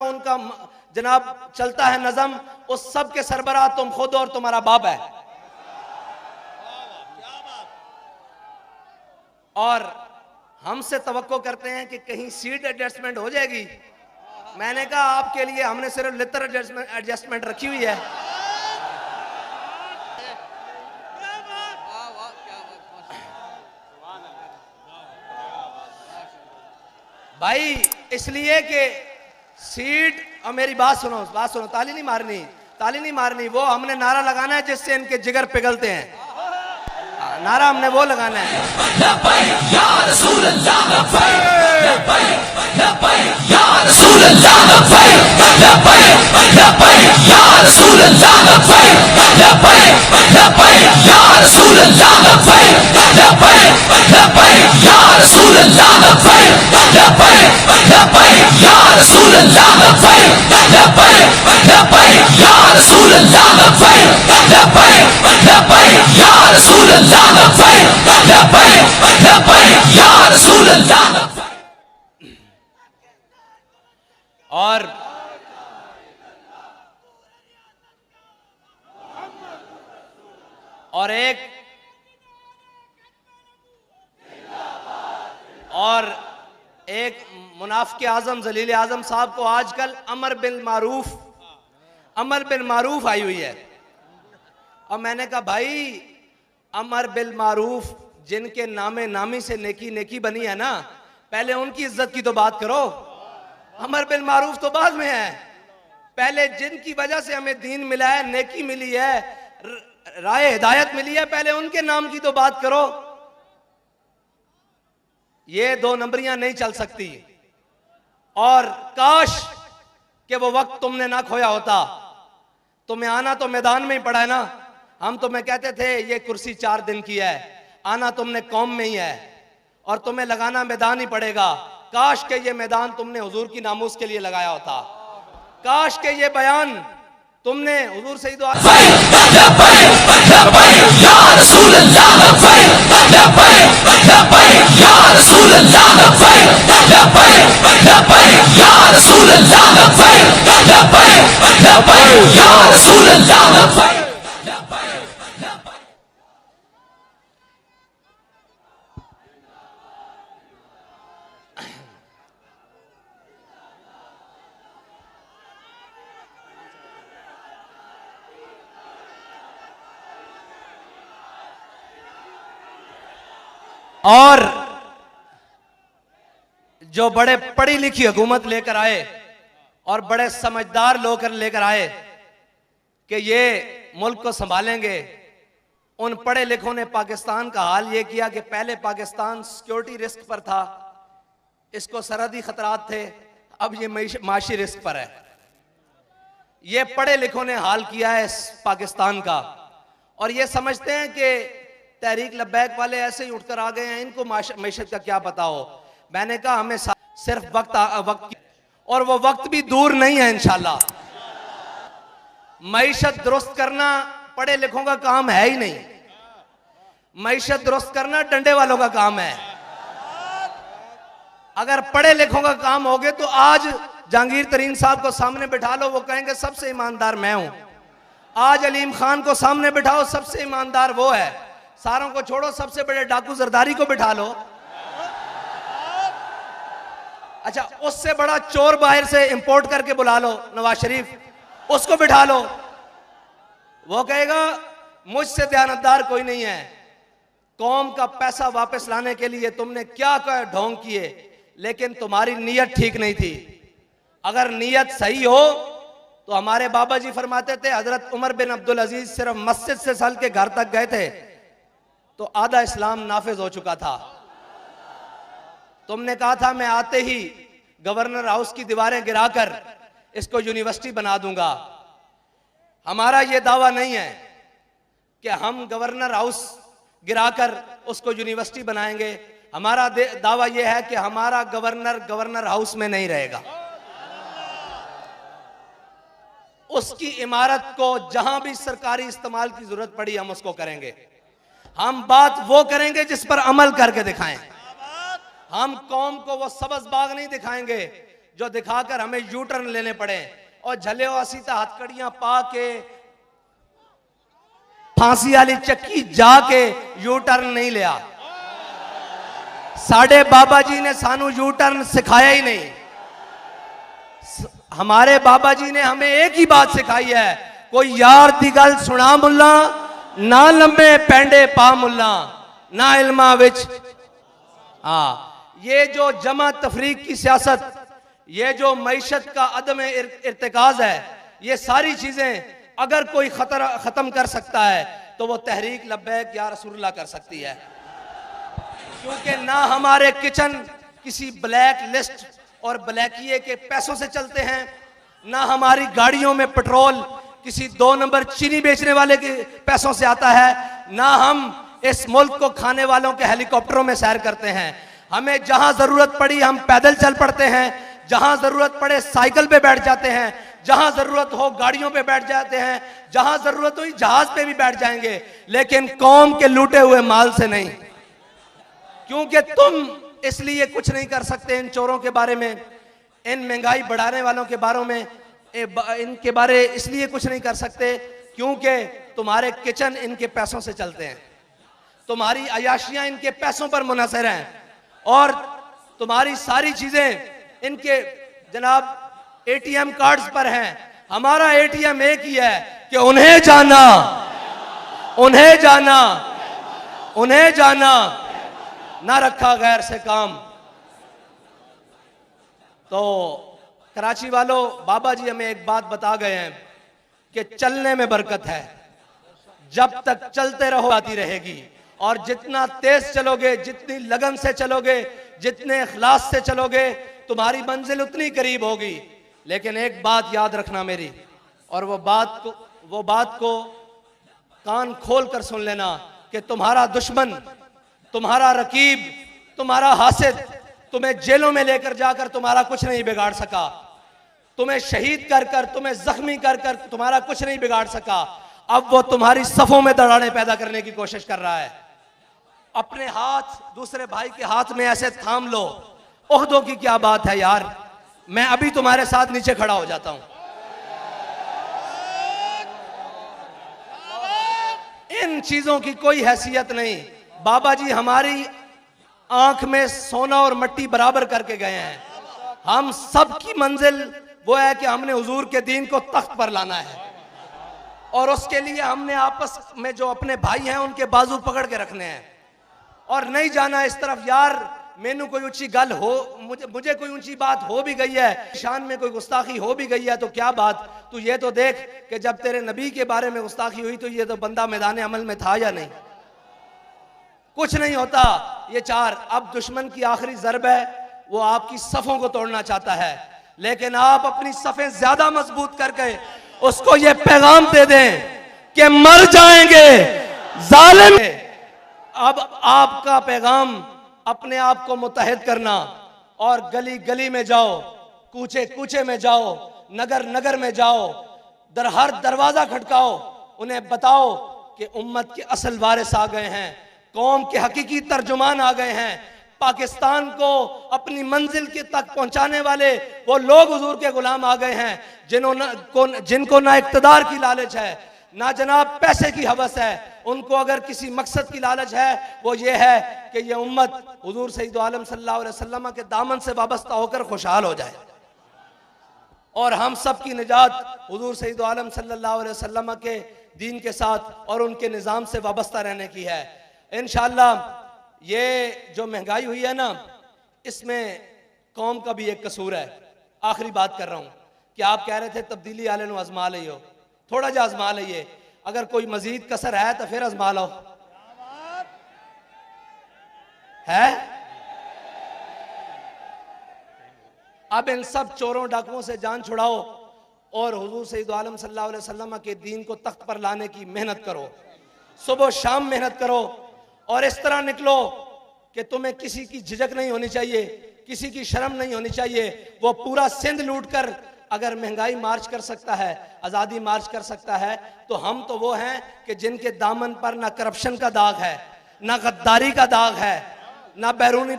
उनका जनाब चलता है नज़म, उस सब के सरबराह तुम खुद और तुम्हारा बाप है। और हमसे तवक्को करते हैं कि कहीं सीट एडजस्टमेंट हो जाएगी। मैंने कहा आपके लिए हमने सिर्फ लिटर एडजस्टमेंट रखी हुई है। भाई इसलिए कि सीट, और मेरी बात सुनो, ताली नहीं मारनी, वो हमने नारा लगाना है जिससे इनके जिगर पिघलते हैं। नारा हमने वो लगाना है। और एक मुनाफिक आजम जलील आजम साहब को आजकल अमर बिल मारूफ आई हुई है। और मैंने कहा भाई अमर बिल मारूफ जिनके नामे नामी से नेकी बनी है ना, पहले उनकी इज्जत की तो बात करो। अमर बिल मारूफ तो बाद में है, पहले जिनकी वजह से हमें दीन मिला है, नेकी मिली है, राय हिदायत मिली है, पहले उनके नाम की तो बात करो। ये दो नंबरियां नहीं चल सकती। और काश कि वो वक्त तुमने ना खोया होता। तुम्हें आना तो मैदान में ही पड़ा है ना। हम तुम्हें कहते थे ये कुर्सी 4 दिन की है, आना तुमने कौम में ही है और तुम्हें लगाना मैदान ही पड़ेगा। काश के ये मैदान तुमने हुजूर की नामूस के लिए लगाया होता। काश के ये बयान तुमने हुजूर से ही दुआ और जो बड़े पढ़ी लिखी हुकूमत लेकर आए और बड़े समझदार लोग लेकर आए कि ये मुल्क को संभालेंगे, उन पढ़े लिखों ने पाकिस्तान का हाल ये किया कि पहले पाकिस्तान सिक्योरिटी रिस्क पर था, इसको सरहदी खतरात थे, अब ये माशी रिस्क पर है। ये पढ़े लिखों ने हाल किया है पाकिस्तान का। और ये समझते हैं कि तहरीक लब्बैक वाले ऐसे ही उठकर आ गए हैं, इनको मैशत का क्या पता हो। मैंने कहा हमें सिर्फ वक्त और वो वक्त भी दूर नहीं है इंशाल्लाह। मैशत दुरुस्त करना पढ़े लिखों का काम है ही नहीं, मैशत दुरुस्त करना डंडे वालों का काम है। अगर पढ़े लिखों का काम हो गए तो आज जहांगीर तरीन साहब को सामने बिठा लो, वो कहेंगे सबसे ईमानदार मैं हूं। आज अलीम खान को सामने बिठाओ, सबसे ईमानदार वो है। सारों को छोड़ो, सबसे बड़े डाकू जरदारी को बिठा लो। अच्छा, उससे बड़ा चोर बाहर से इंपोर्ट करके बुला लो, नवाज शरीफ, उसको बिठा लो। वो कहेगा मुझसे दयानतदार कोई नहीं है। कौम का पैसा वापस लाने के लिए तुमने क्या क्या ढोंग किए, लेकिन तुम्हारी नीयत ठीक नहीं थी। अगर नीयत सही हो तो हमारे बाबा जी फरमाते थे, हजरत उमर बिन अब्दुल अजीज सिर्फ मस्जिद से सल के घर तक गए थे तो आधा इस्लाम नाफिज हो चुका था। तुमने कहा था मैं आते ही गवर्नर हाउस की दीवारें गिराकर इसको यूनिवर्सिटी बना दूंगा। हमारा यह दावा नहीं है कि हम गवर्नर हाउस गिराकर उसको यूनिवर्सिटी बनाएंगे। हमारा दावा यह है कि हमारा गवर्नर हाउस में नहीं रहेगा। उसकी इमारत को जहां भी सरकारी इस्तेमाल की जरूरत पड़ी हम उसको करेंगे। हम बात वो करेंगे जिस पर अमल करके दिखाएं। हम कौम को वो सबज बाग नहीं दिखाएंगे जो दिखाकर हमें यू टर्न लेने पड़े और झले सीता हथकड़ियां पा के फांसी वाली चक्की जाके यू टर्न नहीं लिया। साडे बाबा जी ने सानू यू टर्न सिखाया ही नहीं। हमारे बाबा जी ने हमें एक ही बात सिखाई है, कोई यार दी गल सुना मुल्ला, ना लंबे पेंडे पा मुल्ला, ना इल्मा विच। ये जो जमा तफरीक की सियासत, ये जो मईशत का अदम इर्तिकाज है, ये सारी चीजें अगर कोई खत्म कर सकता है तो वो तहरीक लब्बैक या रसूलुल्लाह कर सकती है। क्योंकि ना हमारे किचन किसी ब्लैक लिस्ट और ब्लैकिए के पैसों से चलते हैं, ना हमारी गाड़ियों में पेट्रोल किसी 2 नंबर चीनी बेचने वाले के पैसों से आता है, ना हम इस मुल्क को खाने वालों के हेलीकॉप्टरों में सैर करते हैं। हमें जहां जरूरत पड़ी हम पैदल चल पड़ते हैं, जहां जरूरत पड़े साइकिल पे बैठ जाते हैं, जहां जरूरत हो गाड़ियों पे बैठ जाते हैं, जहां जरूरत हो जहाज पे भी बैठ जाएंगे, लेकिन कौम के लूटे हुए माल से नहीं। क्योंकि तुम इसलिए कुछ नहीं कर सकते इन चोरों के बारे में, इन महंगाई बढ़ाने वालों के बारे में, इनके बारे इसलिए कुछ नहीं कर सकते क्योंकि तुम्हारे किचन इनके पैसों से चलते हैं, तुम्हारी अयाशियां इनके पैसों पर मुनहसर हैं और तुम्हारी सारी चीजें इनके जनाब एटीएम कार्ड्स पर हैं। हमारा एटीएम एक ही है कि उन्हें जाना, उन्हें जाना, उन्हें जाना, ना रखा गैर से काम। तो कराची वालों, बाबा जी हमें एक बात बता गए हैं कि चलने में बरकत है, जब तक चलते रहो आती रहेगी, और जितना तेज चलोगे, जितनी लगन से चलोगे, जितने इखलास से चलोगे, तुम्हारी मंजिल उतनी करीब होगी। लेकिन एक बात याद रखना मेरी, और वो बात को कान खोल कर सुन लेना कि तुम्हारा दुश्मन, तुम्हारा रकीब, तुम्हारा हासिद तुम्हें जेलों में लेकर जाकर तुम्हारा कुछ नहीं बिगाड़ सका, तुम्हें शहीद कर कर, तुम्हें जख्मी कर कर तुम्हारा कुछ नहीं बिगाड़ सका। अब वो तुम्हारी सफों में दरारें पैदा करने की कोशिश कर रहा है। अपने हाथ दूसरे भाई के हाथ में ऐसे थाम लो। ओहदों की क्या बात है यार, मैं अभी तुम्हारे साथ नीचे खड़ा हो जाता हूं। इन चीजों की कोई हैसियत नहीं। बाबा जी हमारी आंख में सोना और मट्टी बराबर करके गए हैं। हम सब की मंजिल वो है कि हमने हुजूर के दीन को तख्त पर लाना है, और उसके लिए हमने आपस में जो अपने भाई हैं उनके बाजू पकड़ के रखने हैं और नहीं जाना इस तरफ। यार मैनू कोई ऊंची गल हो, मुझे कोई ऊंची बात हो भी गई है, शान में कोई गुस्ताखी हो भी गई है तो क्या बात, तू ये तो देख कि जब तेरे नबी के बारे में गुस्ताखी हुई तो ये तो बंदा मैदान अमल में था या नहीं। कुछ नहीं होता ये चार। अब दुश्मन की आखिरी ज़रब है, वो आपकी सफ़ों को तोड़ना चाहता है, लेकिन आप अपनी सफ़ें ज्यादा मजबूत करके उसको ये पैगाम दे दें कि मर जाएंगे जालिम। अब आपका पैगाम अपने आप को मुत्तहिद करना, और गली गली में जाओ, कूचे कूचे में जाओ, नगर नगर में जाओ, हर दरवाजा खटकाओ, उन्हें बताओ कि उम्मत के असल वारिस आ गए हैं, कौम के हकीकी तर्जुमान आ गए हैं, पाकिस्तान को अपनी मंजिल के तक पहुंचाने वाले वो लोग हुजूर के गुलाम आ गए हैं, जिनको ना इक्तदार की लालच है, ना जनाब पैसे की हवस है। उनको अगर किसी मकसद की लालच है वो ये है कि ये उम्मत हुजूर सैयद आलम सल्लल्लाहु अलैहि वसल्लम के दामन से वाबस्ता होकर खुशहाल हो जाए, और हम सब की निजात हुजूर सैयद आलम सल्लल्लाहु अलैहि वसल्लम के दीन के साथ और उनके निज़ाम से वाबस्ता रहने की है। इंशाअल्लाह ये जो महंगाई हुई है ना, इसमें कौम का भी एक कसूर है। आखिरी बात कर रहा हूं कि आप कह रहे थे तब्दीली आले नु आजमा लियो, थोड़ा जा आजमा लिये, अगर कोई मजीद कसर है तो फिर आजमा लो। है अब इन सब चोरों डाकुओं से जान छुड़ाओ और हुजूर सैयद आलम सल्लल्लाहु अलैहि वसल्लम के दीन को तख्त पर लाने की मेहनत करो, सुबह शाम मेहनत करो, और इस तरह निकलो कि तुम्हें किसी की झिझक नहीं होनी चाहिए, किसी की शर्म नहीं होनी चाहिए। वो पूरा सिंध लूट कर अगर महंगाई मार्च कर सकता है, आज़ादी मार्च कर सकता है, तो हम तो वो हैं कि जिनके दामन पर ना करप्शन का दाग है, ना गद्दारी का दाग है, ना बैरूनी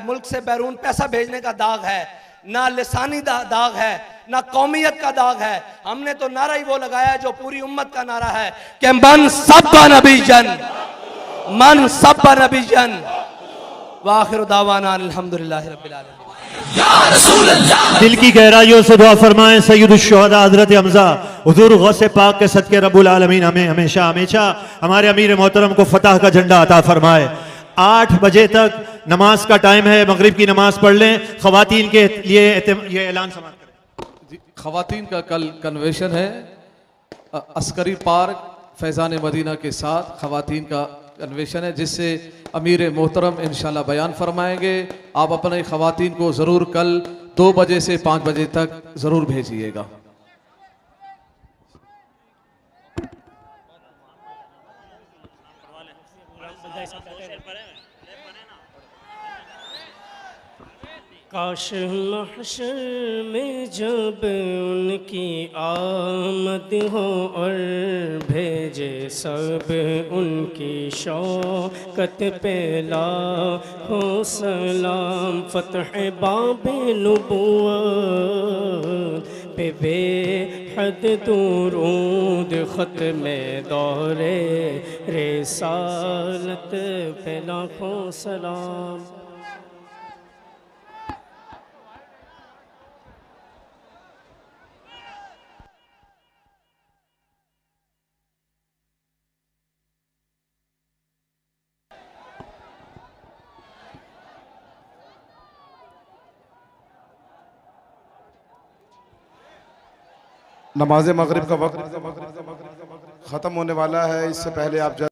मुल्क से बैरून पैसा भेजने का दाग है, ना लिसानी दाग है, ना कौमियत का दाग है। हमने तो नारा ही वो लगाया है जो पूरी उम्मत का नारा है कि मन सब्बा नबी जन, मन सब्बा नबी जन। वाखिर दावाना अल्हम्दुलिल्लाहि रब्बिल आलमीन। दिल की गहराइयों से दुआ फरमाएं सैयदुल शुहदा हज़रत हमज़ा हुज़ूर गौसे पाक के सदके रब्बुल आलमीन हमें हमेशा हमेशा हमारे अमीर मोहतरम को फतह का झंडा अता फरमाए। 8 बजे तक नमाज का टाइम है, मगरिब की नमाज पढ़ लें। खवातीन के लिए ये ऐलान समाप्त करें। खवातीन का कल कन्वेंशन है अस्करी पार्क फैज़ान मदीना के साथ। खवातीन का कन्वेंशन है जिससे अमीर मोहतरम इंशाल्लाह बयान फरमाएंगे। आप अपने खवातीन को ज़रूर कल 2 बजे से 5 बजे तक ज़रूर भेजिएगा। काश महशर में जब उनकी आमद हो और भेजे सब उनकी शौकत पे लाखों सलाम। फतह बाबे नबुव्वत पे बेहद दुरूद ख़त्मे दौरे रिसालत पे लाखों सलाम। नमाज मगरिब का वक्त ख़त्म होने वाला है। इससे पहले आप